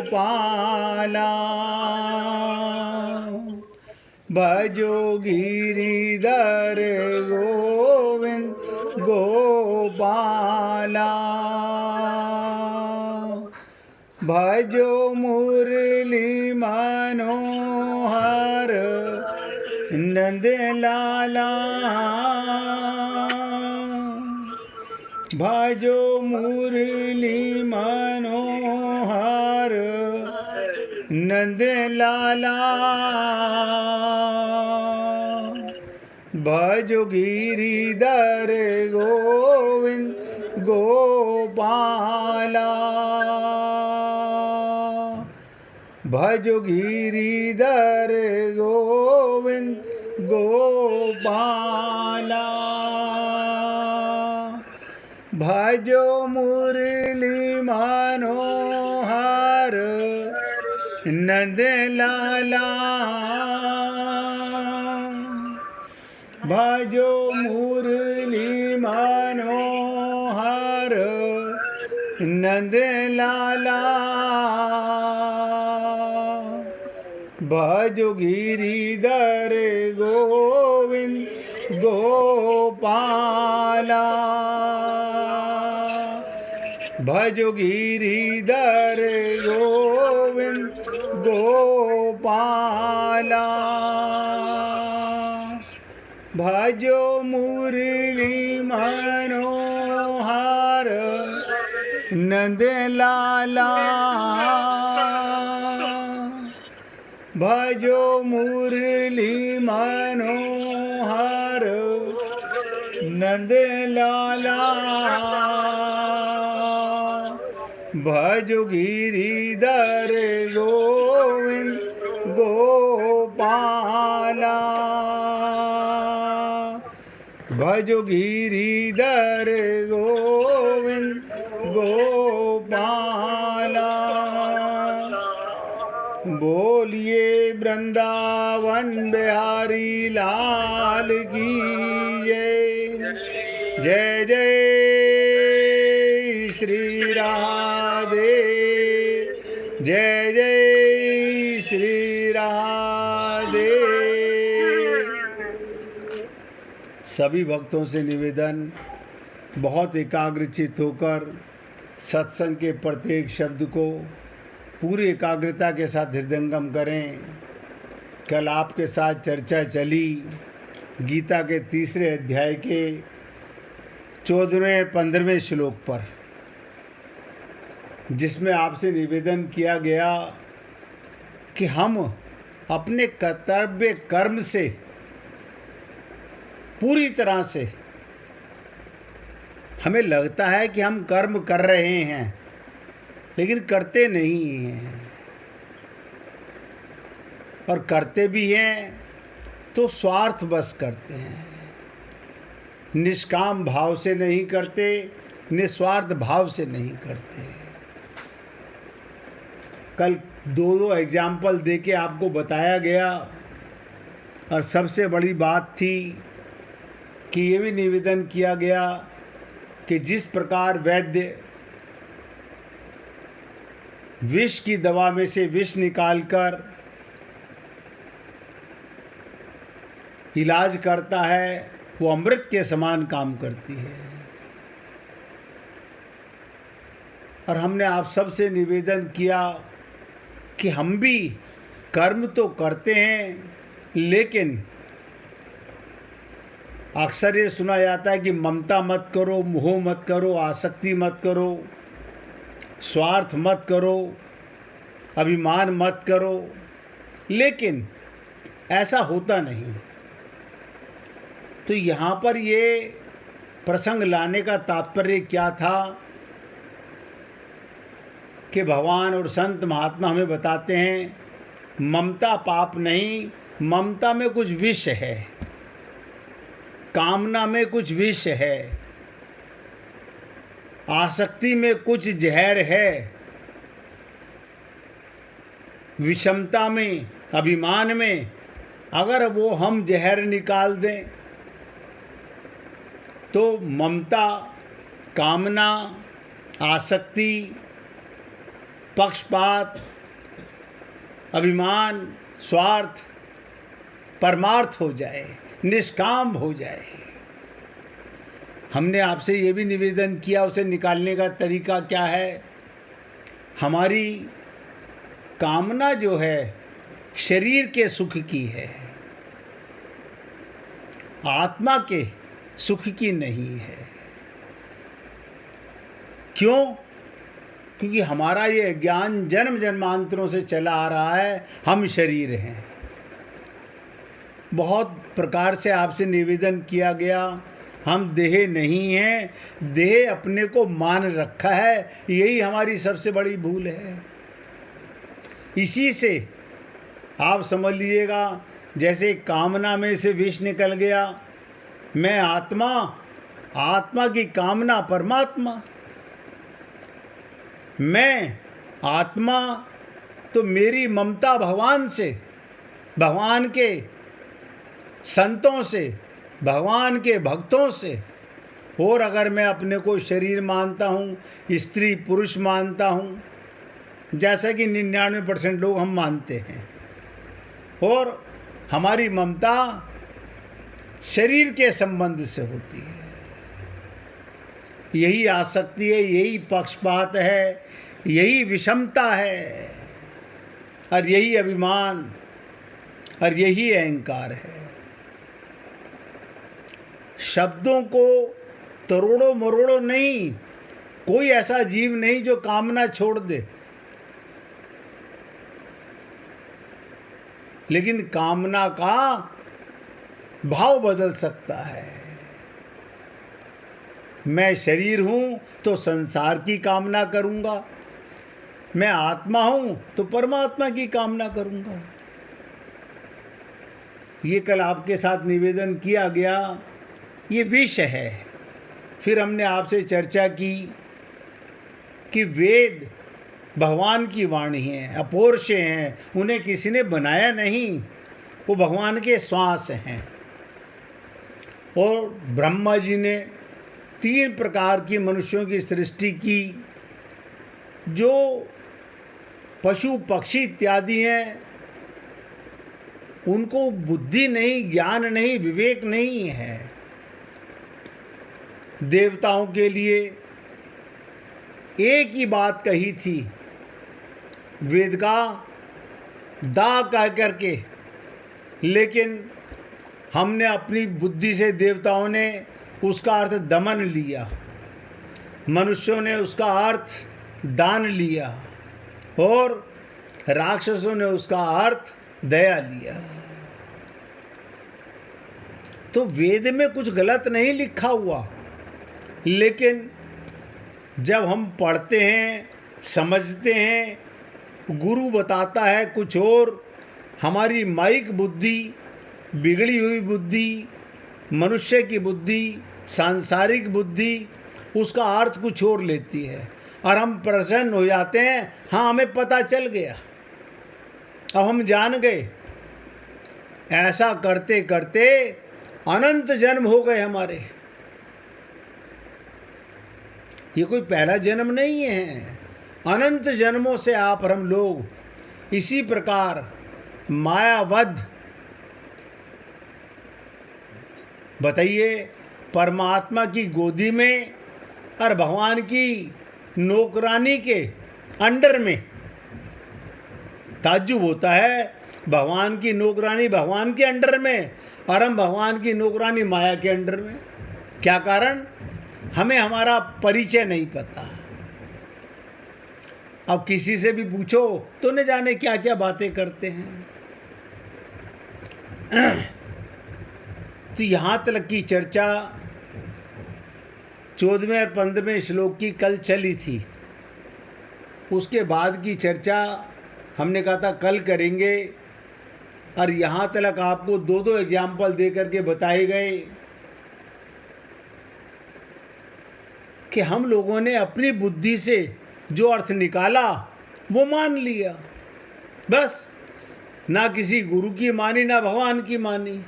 गोपाला भजो गिरिधर गोविंद गोपाला भजो मुरली मनोहर नंद लाला भजो मुरली मनोहर नंद लाला भजो गिरिधर गोविंद गोपाला भजो गिरिधर गोविंद गोपाला भजो मुरली मनोहर नंद लाला भजो मुरली मनोहर नंद लाला भजो गिरिधर गोविंद गोपाला भजो गिरिधर गोविंद गोपाला भजो मुरली मनोहर नंद लाला भजो मुरली मनोहर नंद लाला भजो गिरिधर गोविंद गोपाला भजो गिरिधर गोविंद गोपाला बोलिए वृंदावन बिहारी लाल की जय जय जय श्री राधे जय जय श्री राधे। सभी भक्तों से निवेदन, बहुत एकाग्रचित होकर सत्संग के प्रत्येक शब्द को पूरी एकाग्रता के साथ हृदयंगम करें। कल आपके साथ चर्चा चली गीता के 3 अध्याय के 14वें-15वें श्लोक पर, जिसमें आपसे निवेदन किया गया कि हम अपने कर्तव्य कर्म से पूरी तरह से, हमें लगता है कि हम कर्म कर रहे हैं लेकिन करते नहीं हैं, और करते भी हैं तो स्वार्थ बस करते हैं, निष्काम भाव से नहीं करते, निस्वार्थ भाव से नहीं करते। कल 2 एग्जाम्पल देके आपको बताया गया, और सबसे बड़ी बात थी कि ये भी निवेदन किया गया कि जिस प्रकार वैद्य विष की दवा में से विष निकालकर इलाज करता है, वो अमृत के समान काम करती है। और हमने आप सबसे निवेदन किया कि हम भी कर्म तो करते हैं, लेकिन अक्सर ये सुना जाता है कि ममता मत करो, मोह मत करो, आसक्ति मत करो, स्वार्थ मत करो, अभिमान मत करो, लेकिन ऐसा होता नहीं। तो यहाँ पर ये प्रसंग लाने का तात्पर्य क्या था कि भगवान और संत महात्मा हमें बताते हैं, ममता पाप नहीं, ममता में कुछ विष है, कामना में कुछ विष है, आसक्ति में कुछ जहर है, विषमता में, अभिमान में अगर वो हम जहर निकाल दें तो ममता, कामना, आसक्ति, पक्षपात, अभिमान, स्वार्थ परमार्थ हो जाए, निष्काम हो जाए। हमने आपसे ये भी निवेदन किया, उसे निकालने का तरीका क्या है? हमारी कामना जो है शरीर के सुख की है, आत्मा के सुख की नहीं है। क्यों? क्योंकि हमारा ये ज्ञान जन्म जन्मांतरों से चला आ रहा है, हम शरीर हैं। बहुत प्रकार से आपसे निवेदन किया गया, हम देह नहीं हैं, देह अपने को मान रखा है, यही हमारी सबसे बड़ी भूल है। इसी से आप समझ लीजिएगा, जैसे कामना में से विष निकल गया, मैं आत्मा, आत्मा की कामना परमात्मा। मैं आत्मा तो मेरी ममता भगवान से, भगवान के संतों से, भगवान के भक्तों से। और अगर मैं अपने को शरीर मानता हूँ, स्त्री पुरुष मानता हूँ, जैसा कि 99% लोग हम मानते हैं, और हमारी ममता शरीर के संबंध से होती है, यही आसक्ति है, यही पक्षपात है, यही विषमता है, और यही अभिमान, और यही अहंकार है। शब्दों को तरोड़ो मरोड़ो नहीं, कोई ऐसा जीव नहीं जो कामना छोड़ दे, लेकिन कामना का भाव बदल सकता है। मैं शरीर हूं तो संसार की कामना करूंगा, मैं आत्मा हूं तो परमात्मा की कामना करूंगा। ये कल आपके साथ निवेदन किया गया, ये विष है। फिर हमने आपसे चर्चा की कि वेद भगवान की वाणी है, अपौरुष हैं, उन्हें किसी ने बनाया नहीं, वो भगवान के श्वास हैं। और ब्रह्मा जी ने 3 प्रकार की मनुष्यों की सृष्टि की, जो पशु पक्षी इत्यादि हैं, उनको बुद्धि नहीं, ज्ञान नहीं, विवेक नहीं है। देवताओं के लिए एक ही बात कही थी, वेद का दा कह करके, लेकिन हमने अपनी बुद्धि से, देवताओं ने उसका अर्थ दमन लिया, मनुष्यों ने उसका अर्थ दान लिया, और राक्षसों ने उसका अर्थ दया लिया। तो वेद में कुछ गलत नहीं लिखा हुआ, लेकिन जब हम पढ़ते हैं, समझते हैं, गुरु बताता है कुछ और, हमारी माइक बुद्धि, बिगड़ी हुई बुद्धि, मनुष्य की बुद्धि, सांसारिक बुद्धि उसका अर्थ कुछ और लेती है, और हम प्रसन्न हो जाते हैं, हाँ हमें पता चल गया, अब हम जान गए। ऐसा करते करते अनंत जन्म हो गए हमारे। ये कोई पहला जन्म नहीं है, अनंत जन्मों से आप और हम लोग इसी प्रकार मायावध, बताइए, परमात्मा की गोदी में और भगवान की नौकरानी के अंडर में। ताज्जुब होता है, भगवान की नौकरानी भगवान के अंडर में, और हम भगवान की नौकरानी माया के अंडर में। क्या कारण? हमें हमारा परिचय नहीं पता। अब किसी से भी पूछो तो न जाने क्या क्या बातें करते हैं। तो यहाँ तक की चर्चा 14वें और 15वें श्लोक की कल चली थी। उसके बाद की चर्चा हमने कहा था कल करेंगे, और यहाँ तक आपको 2-2 एग्जाम्पल दे करके बताए गए कि हम लोगों ने अपनी बुद्धि से जो अर्थ निकाला वो मान लिया, बस। ना किसी गुरु की मानी, ना भगवान की मानी।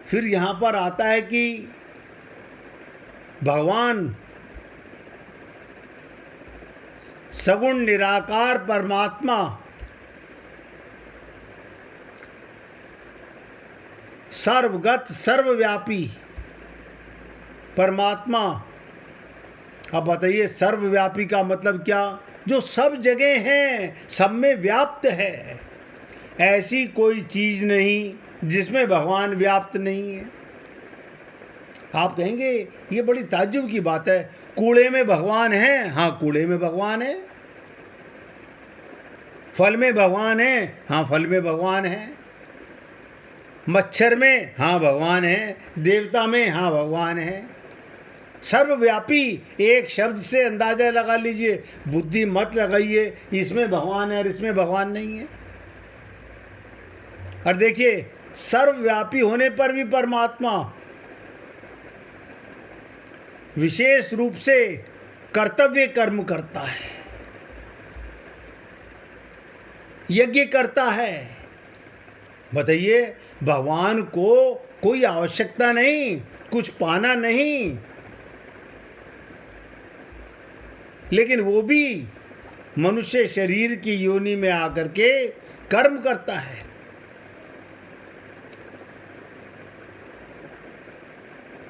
फिर यहाँ पर आता है कि भगवान सगुण निराकार परमात्मा सर्वगत सर्वव्यापी परमात्मा। अब बताइए सर्वव्यापी का मतलब क्या? जो सब जगह है, सब में व्याप्त है। ऐसी कोई चीज नहीं जिसमें भगवान व्याप्त नहीं है। आप कहेंगे ये बड़ी ताज्जुब की बात है, कूड़े में भगवान है। हाँ, कूड़े में भगवान है। फल में भगवान है। हाँ, फल में भगवान है। मच्छर में हाँ भगवान है। देवता में हाँ भगवान है। सर्वव्यापी एक शब्द से अंदाजा लगा लीजिए, बुद्धि मत लगाइए इसमें भगवान है और इसमें भगवान नहीं है। और देखिए सर्वव्यापी होने पर भी परमात्मा विशेष रूप से कर्तव्य कर्म करता है, यज्ञ करता है। बताइए भगवान को कोई आवश्यकता नहीं, कुछ पाना नहीं, लेकिन वो भी मनुष्य शरीर की योनि में आकर के कर्म करता है।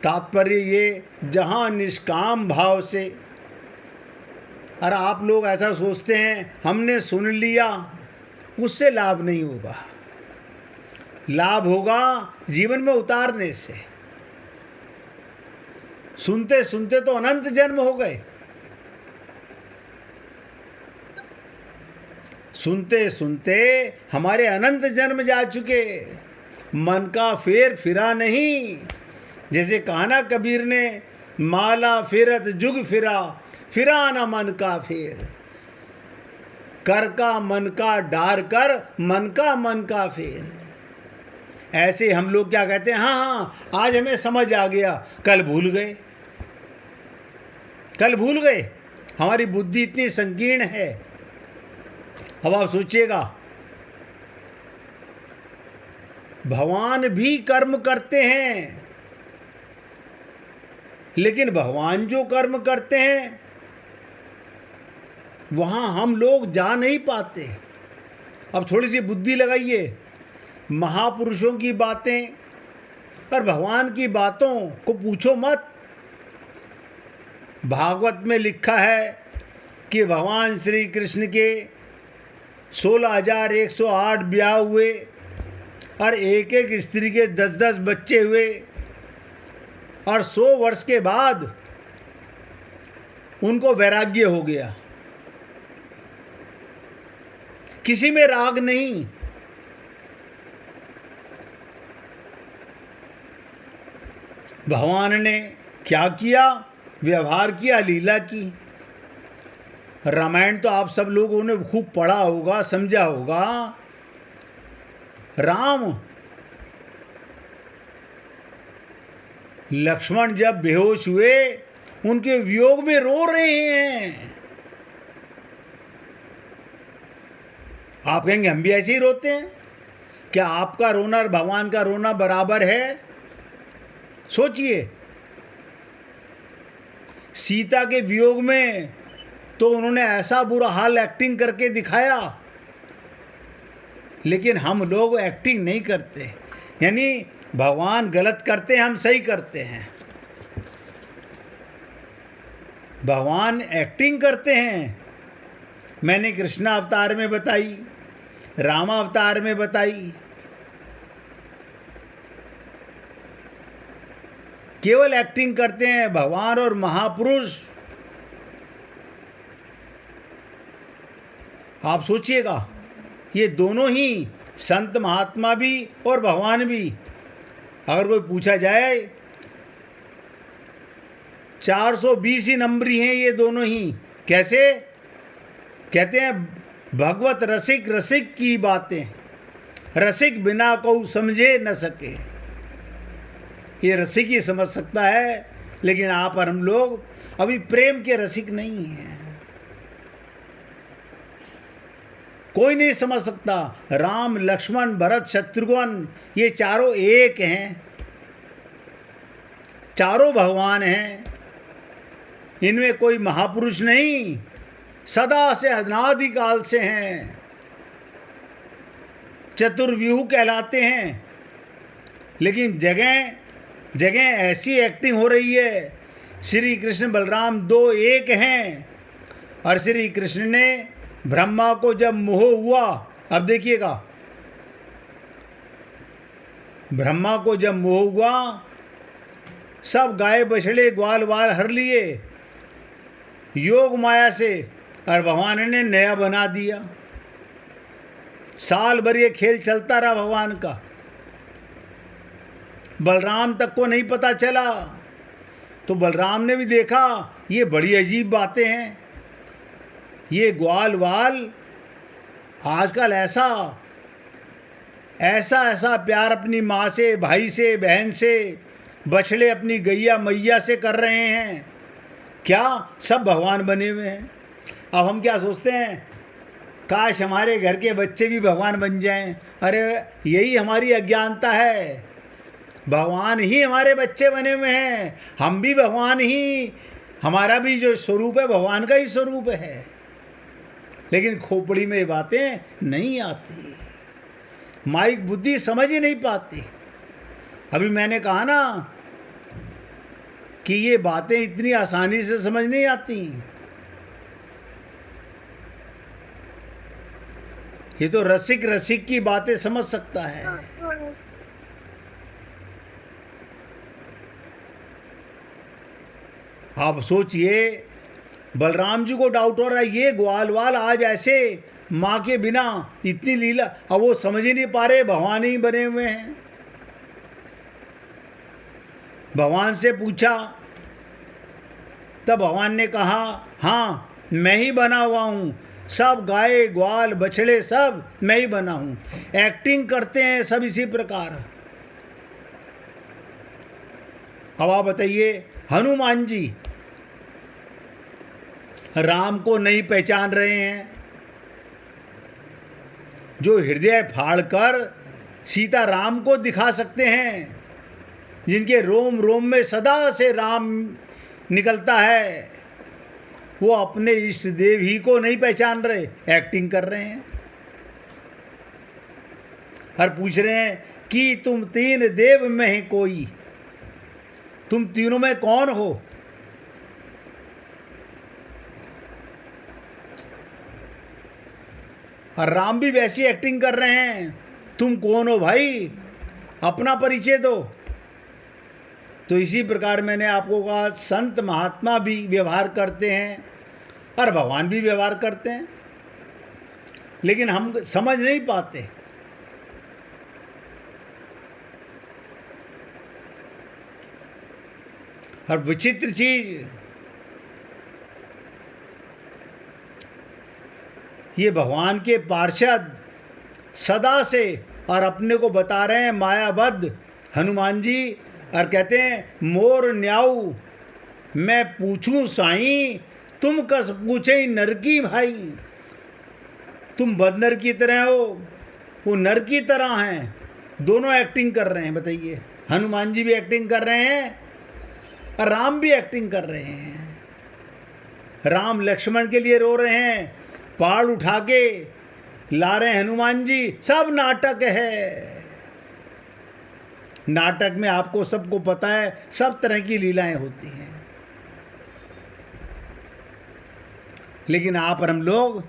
तात्पर्य ये, जहां निष्काम भाव से, और आप लोग ऐसा सोचते हैं हमने सुन लिया, उससे लाभ नहीं होगा। लाभ होगा जीवन में उतारने से। सुनते सुनते तो अनंत जन्म हो गए, सुनते सुनते हमारे अनंत जन्म जा चुके, मन का फेर फिरा नहीं। जैसे कहा ना कबीर ने, माला फेरत जुग फिरा, फिरा न मन का फेर। कर का मन का डार कर, मन का फेर। ऐसे हम लोग क्या कहते हैं, हाँ आज हमें समझ आ गया, कल भूल गए। कल भूल गए। हमारी बुद्धि इतनी संकीर्ण है। अब आप सोचिएगा, भगवान भी कर्म करते हैं, लेकिन भगवान जो कर्म करते हैं वहां हम लोग जा नहीं पाते। अब थोड़ी सी बुद्धि लगाइए, महापुरुषों की बातें और भगवान की बातों को पूछो मत। भागवत में लिखा है कि भगवान श्री कृष्ण के 16,108 ब्याह हुए और एक एक स्त्री के 10-10 बच्चे हुए, और 100 वर्ष के बाद उनको वैराग्य हो गया। किसी में राग नहीं। भगवान ने क्या किया? व्यवहार किया, लीला की। रामायण तो आप सब लोगों ने खूब पढ़ा होगा, समझा होगा। राम लक्ष्मण जब बेहोश हुए, उनके वियोग में रो रहे हैं। आप कहेंगे हम भी ऐसे ही रोते हैं। क्या आपका रोना और भगवान का रोना बराबर है? सोचिए, सीता के वियोग में तो उन्होंने ऐसा बुरा हाल एक्टिंग करके दिखाया, लेकिन हम लोग एक्टिंग नहीं करते। यानी भगवान गलत करते हैं, हम सही करते हैं। भगवान एक्टिंग करते हैं। मैंने कृष्ण अवतार में बताई, राम अवतार में बताई। केवल एक्टिंग करते हैं भगवान और महापुरुष। आप सोचिएगा, ये दोनों ही संत महात्मा भी और भगवान भी, अगर कोई पूछा जाए 420 ही नंबरी हैं ये दोनों ही। कैसे? कहते हैं भगवत रसिक रसिक की बातें, रसिक बिना को समझे न सके। ये रसिक ही समझ सकता है, लेकिन आप और हम लोग अभी प्रेम के रसिक नहीं हैं। कोई नहीं समझ सकता। राम लक्ष्मण भरत शत्रुघ्न ये चारों एक हैं, चारों भगवान हैं। इनमें कोई महापुरुष नहीं, सदा से अनादिकाल से हैं, चतुर्व्यूह कहलाते हैं। लेकिन जगह जगह ऐसी एक्टिंग हो रही है, श्री कृष्ण बलराम दो एक हैं। और श्री कृष्ण ने ब्रह्मा को जब मोह हुआ, अब देखिएगा, ब्रह्मा को जब मोह हुआ, सब गाय बछड़े ग्वाल वाल हर लिए योग माया से, और भगवान ने नया बना दिया। साल भर ये खेल चलता रहा भगवान का, बलराम तक को नहीं पता चला। तो बलराम ने भी देखा ये बड़ी अजीब बातें हैं, ये ग्वाल वाल आजकल ऐसा ऐसा ऐसा प्यार अपनी माँ से, भाई से, बहन से, बछड़े अपनी गैया मैया से कर रहे हैं, क्या सब भगवान बने हुए हैं। अब हम क्या सोचते हैं, काश हमारे घर के बच्चे भी भगवान बन जाएं। अरे यही हमारी अज्ञानता है, भगवान ही हमारे बच्चे बने हुए हैं, हम भी भगवान ही, हमारा भी जो स्वरूप है भगवान का ही स्वरूप है। लेकिन खोपड़ी में ये बातें नहीं आती, माइक बुद्धि समझ ही नहीं पाती। अभी मैंने कहा ना कि ये बातें इतनी आसानी से समझ नहीं आती। ये तो रसिक रसिक की बातें समझ सकता है। आप सोचिए, बलराम जी को डाउट हो रहा है, ये ग्वाल वाल आज ऐसे माँ के बिना इतनी लीला, अब वो समझ ही नहीं पा रहे भगवान ही बने हुए हैं। भगवान से पूछा, तब भगवान ने कहा हाँ मैं ही बना हुआ हूँ, सब गाय ग्वाल बछड़े सब मैं ही बना हूँ। एक्टिंग करते हैं सब इसी प्रकार। अब आप बताइए, हनुमान जी राम को नहीं पहचान रहे हैं, जो हृदय फाड़कर सीता राम को दिखा सकते हैं, जिनके रोम रोम में सदा से राम निकलता है, वो अपने इष्ट देव ही को नहीं पहचान रहे, एक्टिंग कर रहे हैं। और पूछ रहे हैं कि तुम तीन देव में है कोई, तुम तीनों में कौन हो। और राम भी वैसी एक्टिंग कर रहे हैं, तुम कौन हो भाई, अपना परिचय दो। तो इसी प्रकार मैंने आपको कहा, संत महात्मा भी व्यवहार करते हैं और भगवान भी व्यवहार करते हैं, लेकिन हम समझ नहीं पाते। और विचित्र चीज, ये भगवान के पार्षद सदा से और अपने को बता रहे हैं मायाबद्ध हनुमान जी, और कहते हैं मोर न्याऊ मैं पूछूं साईं, तुम कस पूछे नर की भाई। तुम बंदर की तरह हो, वो नर की तरह हैं, दोनों एक्टिंग कर रहे हैं। बताइए, हनुमान जी भी एक्टिंग कर रहे हैं और राम भी एक्टिंग कर रहे हैं। राम लक्ष्मण के लिए रो रहे हैं, पहाड़ उठा के ला रहे हैं हनुमान जी, सब नाटक है। नाटक में आपको सबको पता है सब तरह की लीलाएं होती हैं, लेकिन आप और हम लोग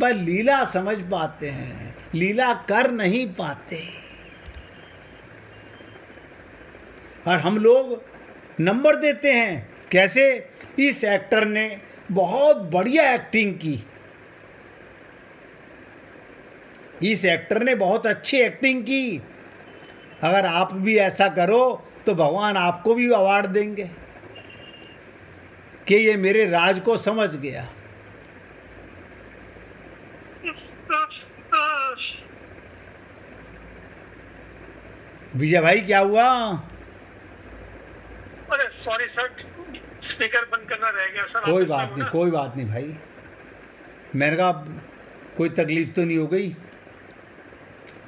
बस लीला समझ पाते हैं, लीला कर नहीं पाते। और हम लोग नंबर देते हैं, कैसे, इस एक्टर ने बहुत बढ़िया एक्टिंग की, इस एक्टर ने बहुत अच्छी एक्टिंग की, अगर आप भी ऐसा करो तो भगवान आपको भी अवार्ड देंगे कि ये मेरे राज को समझ गया। विजय भाई क्या हुआ? अरे सॉरी सर, स्पीकर बंद करना रह गया सर। कोई बात नहीं, कोई बात नहीं भाई, मैंने कहा कोई तकलीफ तो नहीं हो गई।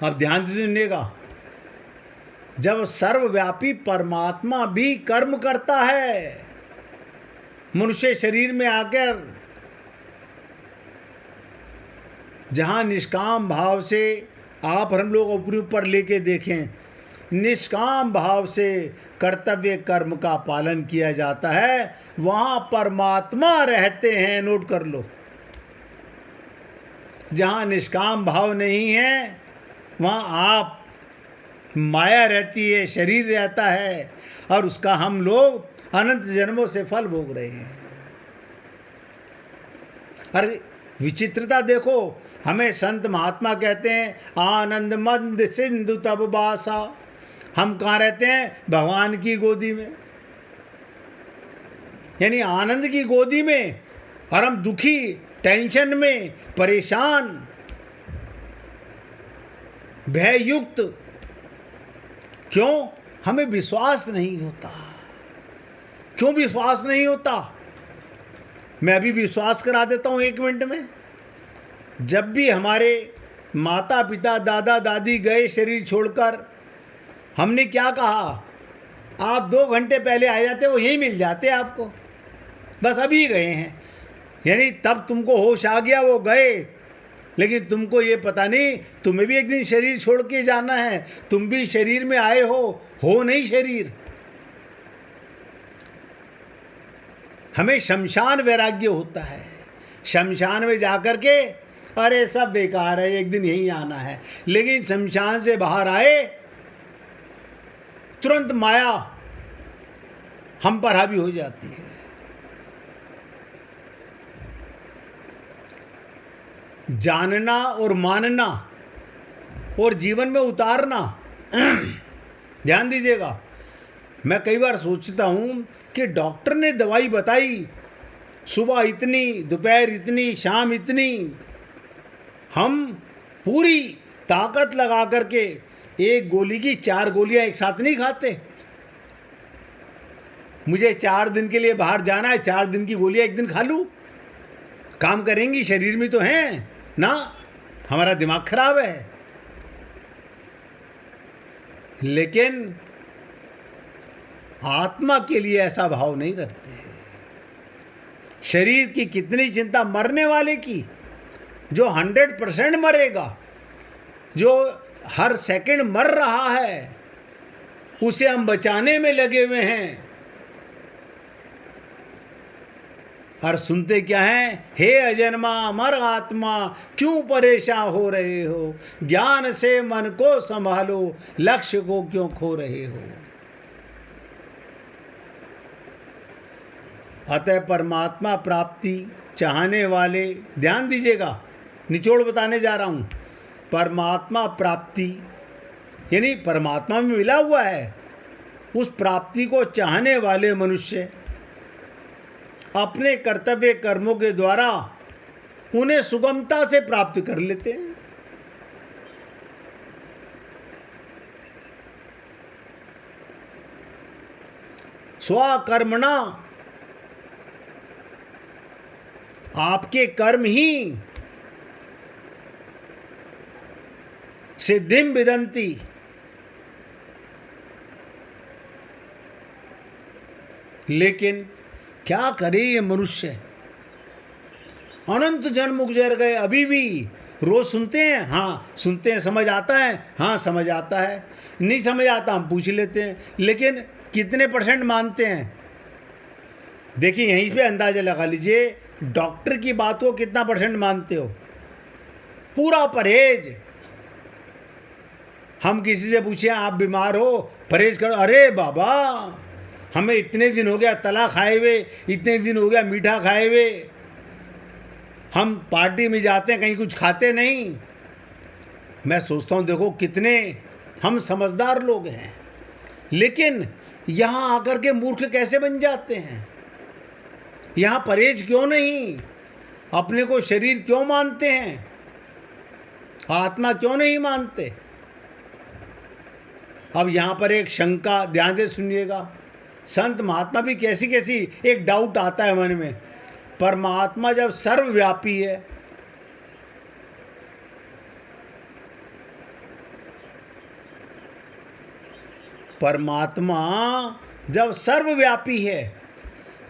अब ध्यान से सुनिएगा, जब सर्वव्यापी परमात्मा भी कर्म करता है, मनुष्य शरीर में आकर जहाँ निष्काम भाव से आप हम लोग अपने ऊपर लेके देखें, निष्काम भाव से कर्तव्य कर्म का पालन किया जाता है, वहाँ परमात्मा रहते हैं। नोट कर लो। जहाँ निष्काम भाव नहीं है वहाँ आप माया रहती है, शरीर रहता है, और उसका हम लोग अनंत जन्मों से फल भोग रहे हैं। अरे विचित्रता देखो, हमें संत महात्मा कहते हैं आनंद मंद सिंधु तब बासा। हम कहाँ रहते हैं? भगवान की गोदी में, यानी आनंद की गोदी में, और हम दुखी, टेंशन में, परेशान, भययुक्त। क्यों? हमें विश्वास नहीं होता। क्यों विश्वास नहीं होता? मैं अभी विश्वास करा देता हूं 1 मिनट में। जब भी हमारे माता पिता दादा दादी गए शरीर छोड़कर, हमने क्या कहा? आप 2 घंटे पहले आ जाते, वो यहीं मिल जाते आपको, बस अभी गए हैं। यानी तब तुमको होश आ गया, वो गए, लेकिन तुमको ये पता नहीं तुम्हें भी एक दिन शरीर छोड़ के जाना है। तुम भी शरीर में आए हो नहीं शरीर। हमें शमशान वैराग्य होता है। शमशान में जाकर के अरे सब बेकार है, एक दिन यहीं आना है। लेकिन शमशान से बाहर आए तुरंत माया हम पर हावी हो जाती है। जानना और मानना और जीवन में उतारना, ध्यान दीजिएगा। मैं कई बार सोचता हूँ कि डॉक्टर ने दवाई बताई, सुबह इतनी, दोपहर इतनी, शाम इतनी, हम पूरी ताकत लगा करके एक गोली की 4 गोलियां एक साथ नहीं खाते। मुझे 4 दिन के लिए बाहर जाना है, 4 दिन की गोलियां एक दिन खा लूं? काम करेंगी? शरीर में तो हैं ना, हमारा दिमाग खराब है। लेकिन आत्मा के लिए ऐसा भाव नहीं रखते। शरीर की कितनी चिंता, मरने वाले की, जो 100% मरेगा, जो हर सेकंड मर रहा है, उसे हम बचाने में लगे हुए हैं। और सुनते क्या है? हे अजन्मा अमर आत्मा, क्यों परेशान हो रहे हो? ज्ञान से मन को संभालो, लक्ष्य को क्यों खो रहे हो? अतः परमात्मा प्राप्ति चाहने वाले, ध्यान दीजिएगा, निचोड़ बताने जा रहा हूं। परमात्मा प्राप्ति यानी परमात्मा में मिला हुआ है, उस प्राप्ति को चाहने वाले मनुष्य अपने कर्तव्य कर्मों के द्वारा उन्हें सुगमता से प्राप्त कर लेते हैं। स्वकर्मणा, आपके कर्म ही सिद्धिम विदंती, लेकिन क्या करे ये मनुष्य? अनंत जन्म गुजर गए, अभी भी रोज सुनते हैं, हाँ सुनते हैं, समझ आता है, हाँ समझ आता है, नहीं समझ आता हम पूछ लेते हैं, लेकिन कितने % मानते हैं? देखिए यहीं पे अंदाजा लगा लीजिए, डॉक्टर की बात को कितना % मानते हो? पूरा परहेज। हम किसी से पूछे आप बीमार हो, परहेज करो, अरे बाबा हमें इतने दिन हो गया तला खाए हुए, इतने दिन हो गया मीठा खाए हुए, हम पार्टी में जाते हैं कहीं कुछ खाते नहीं। मैं सोचता हूँ देखो कितने हम समझदार लोग हैं, लेकिन यहाँ आकर के मूर्ख कैसे बन जाते हैं? यहाँ परहेज क्यों नहीं? अपने को शरीर क्यों मानते हैं? आत्मा क्यों नहीं मानते? अब यहाँ पर एक शंका, ध्यान से सुनिएगा। संत महात्मा भी कैसी कैसी एक डाउट आता है मन में। परमात्मा जब सर्वव्यापी है, परमात्मा जब सर्वव्यापी है,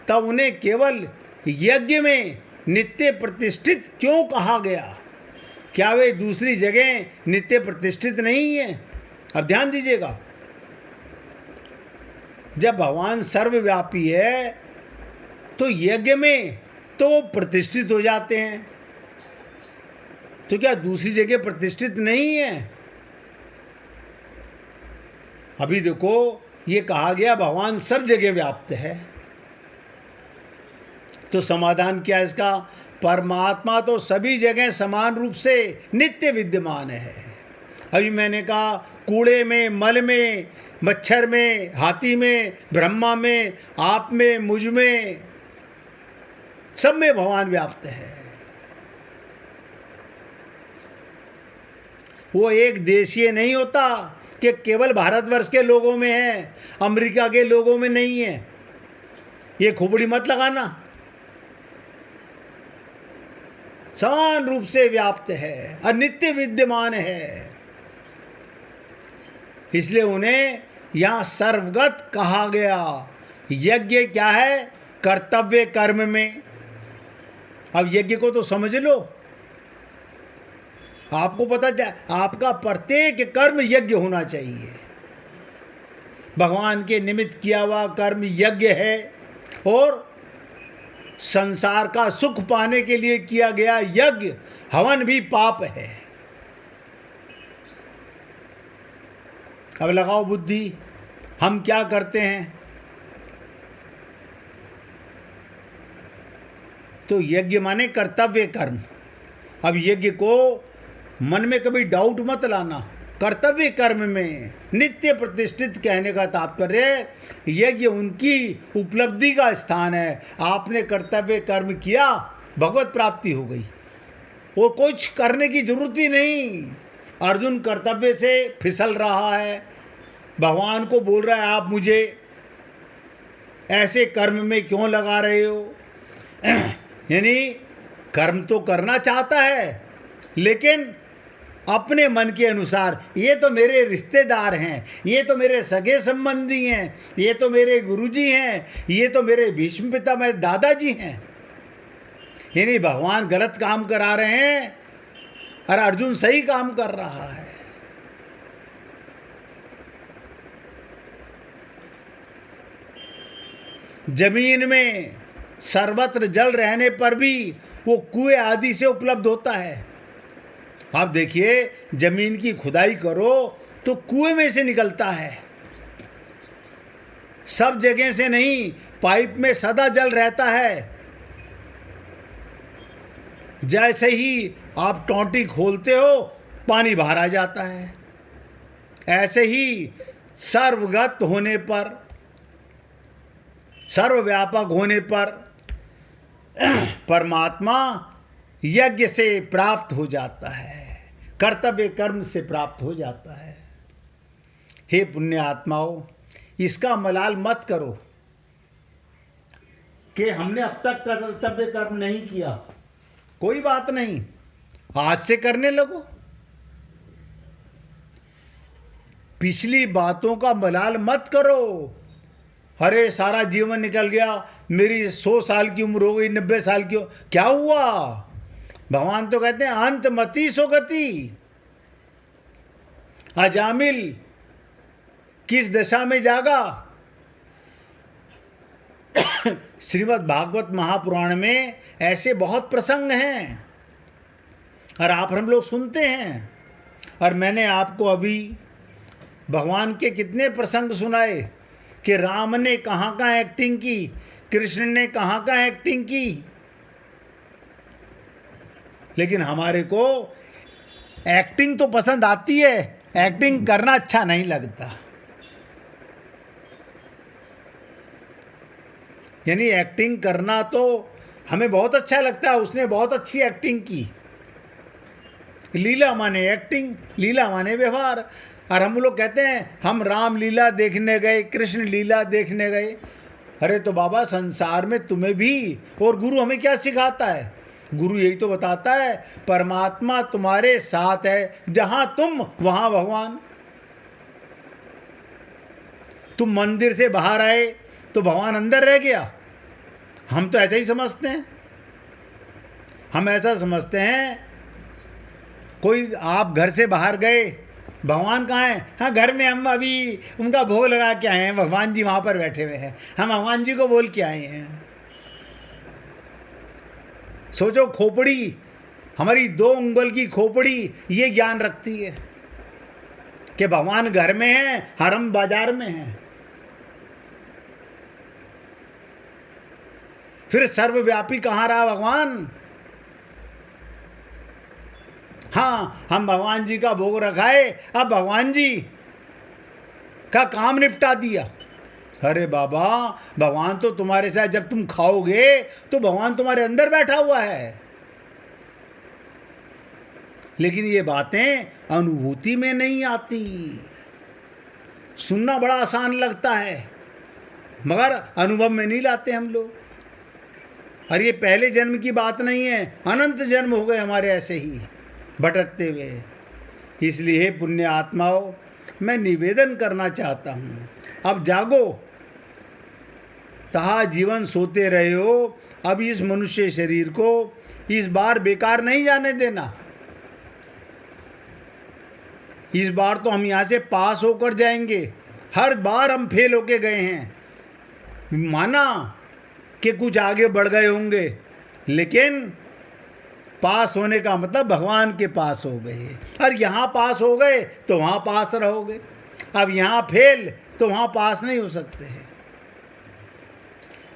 तब उन्हें केवल यज्ञ में नित्य प्रतिष्ठित क्यों कहा गया? क्या वे दूसरी जगह नित्य प्रतिष्ठित नहीं है? अब ध्यान दीजिएगा, जब भगवान सर्वव्यापी है तो यज्ञ में तो वो प्रतिष्ठित हो जाते हैं, तो क्या दूसरी जगह प्रतिष्ठित नहीं है? अभी देखो, ये कहा गया भगवान सब जगह व्याप्त है, तो समाधान क्या है इसका? परमात्मा तो सभी जगह समान रूप से नित्य विद्यमान है। अभी मैंने कहा कूड़े में, मल में, मच्छर में, हाथी में, ब्रह्मा में, आप में, मुझ में, सब में भगवान व्याप्त है। वो एक देशीय नहीं होता कि केवल भारतवर्ष के लोगों में है, अमेरिका के लोगों में नहीं है। ये खोपड़ी मत लगाना, समान रूप से व्याप्त है और नित्य विद्यमान है, इसलिए उन्हें यहां सर्वगत कहा गया। यज्ञ क्या है? कर्तव्य कर्म में। अब यज्ञ को तो समझ लो, आपको पता चले आपका प्रत्येक कर्म यज्ञ होना चाहिए। भगवान के निमित्त किया हुआ कर्म यज्ञ है, और संसार का सुख पाने के लिए किया गया यज्ञ हवन भी पाप है। अब लगाओ बुद्धि, हम क्या करते हैं? तो यज्ञ माने कर्तव्य कर्म। अब यज्ञ को मन में कभी डाउट मत लाना, कर्तव्य कर्म में नित्य प्रतिष्ठित कहने का तात्पर्य यज्ञ उनकी उपलब्धि का स्थान है। आपने कर्तव्य कर्म किया, भगवत प्राप्ति हो गई, वो कुछ करने की जरूरत ही नहीं। अर्जुन कर्तव्य से फिसल रहा है, भगवान को बोल रहा है आप मुझे ऐसे कर्म में क्यों लगा रहे हो? यानी कर्म तो करना चाहता है, लेकिन अपने मन के अनुसार। ये तो मेरे रिश्तेदार हैं, ये तो मेरे सगे संबंधी हैं, ये तो मेरे गुरुजी हैं, ये तो मेरे भीष्म पितामह दादाजी हैं। यानी भगवान गलत काम करा रहे हैं और अर्जुन सही काम कर रहा है। जमीन में सर्वत्र जल रहने पर भी वो कुएं आदि से उपलब्ध होता है। आप देखिए, जमीन की खुदाई करो तो कुएं में से निकलता है, सब जगह से नहीं। पाइप में सदा जल रहता है। जैसे ही आप टोंटी खोलते हो, पानी बाहर आ जाता है। ऐसे ही सर्वगत होने पर, सर्वव्यापक होने पर परमात्मा यज्ञ से प्राप्त हो जाता है, कर्तव्य कर्म से प्राप्त हो जाता है। हे पुण्य आत्माओं, इसका मलाल मत करो कि हमने अब तक कर्तव्य कर्म नहीं किया। कोई बात नहीं, आज से करने लगो। पिछली बातों का मलाल मत करो। अरे सारा जीवन निकल गया, मेरी 100 साल की उम्र हो गई, 90 साल की हो, क्या हुआ? भगवान तो कहते हैं अंत मति सो गति। अजामिल किस दशा में जागा? श्रीमद् भागवत महापुराण में ऐसे बहुत प्रसंग हैं और आप हम लोग सुनते हैं। और मैंने आपको अभी भगवान के कितने प्रसंग सुनाए कि राम ने कहाँ कहाँ एक्टिंग की, कृष्ण ने कहाँ कहाँ एक्टिंग की। लेकिन हमारे को एक्टिंग तो पसंद आती है, एक्टिंग करना अच्छा नहीं लगता। यानी एक्टिंग करना तो हमें बहुत अच्छा लगता है, उसने बहुत अच्छी एक्टिंग की। लीला माने एक्टिंग, लीला माने व्यवहार। और हम लोग कहते हैं हम राम लीला देखने गए, कृष्ण लीला देखने गए। अरे तो बाबा, संसार में तुम्हें भी, और गुरु हमें क्या सिखाता है? गुरु यही तो बताता है परमात्मा तुम्हारे साथ है, जहां तुम वहां भगवान। तुम मंदिर से बाहर आए तो भगवान अंदर रह गया। हम तो ऐसा ही समझते हैं। हम ऐसा समझते हैं कोई आप घर से बाहर गए, भगवान कहाँ हैं? हाँ घर में, हम अभी उनका भोग लगा के आए हैं, भगवान जी वहाँ पर बैठे हुए हैं, हम भगवान जी को बोल के आए हैं। सोचो, खोपड़ी, हमारी 2 उंगल की खोपड़ी ये ज्ञान रखती है कि भगवान घर में है, हरम बाजार में है। फिर सर्वव्यापी कहाँ रहा भगवान? हाँ, हम भगवान जी का भोग रखाए, अब भगवान जी का काम निपटा दिया। अरे बाबा, भगवान तो तुम्हारे साथ, जब तुम खाओगे तो भगवान तुम्हारे अंदर बैठा हुआ है। लेकिन ये बातें अनुभूति में नहीं आती। सुनना बड़ा आसान लगता है, मगर अनुभव में नहीं लाते हम लोग। और ये पहले जन्म की बात नहीं है, अनंत जन्म हो गए हमारे ऐसे ही भटकते हुए। इसलिए पुण्य आत्माओं, मैं निवेदन करना चाहता हूँ, अब जागो। तहा जीवन सोते रहे हो, अब इस मनुष्य शरीर को इस बार बेकार नहीं जाने देना। इस बार तो हम यहाँ से पास होकर जाएंगे। हर बार हम फेल होके गए हैं। माना कि कुछ आगे बढ़ गए होंगे, लेकिन पास होने का मतलब भगवान के पास हो गए। और यहाँ पास हो गए तो वहाँ पास रहोगे। अब यहाँ फेल तो वहाँ पास नहीं हो सकते हैं।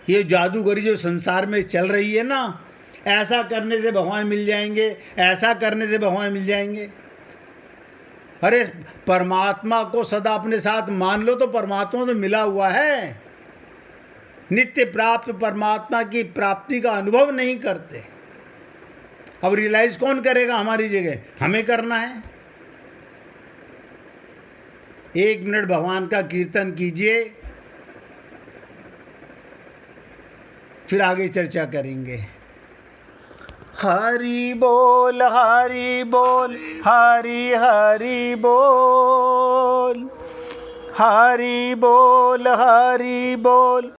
ये जादूगरी जो संसार में चल रही है ना, ऐसा करने से भगवान मिल जाएंगे, ऐसा करने से भगवान मिल जाएंगे। अरे परमात्मा को सदा अपने साथ मान लो तो परमात्मा तो मिला हुआ है। नित्य प्राप्त परमात्मा की प्राप्ति का अनुभव नहीं करते। अब रियलाइज कौन करेगा हमारी जगह? हमें करना है। 1 मिनट भगवान का कीर्तन कीजिए, फिर आगे चर्चा करेंगे। हरि बोल, हरि बोल, हरि हरि बोल, हरि बोल, हरि बोल,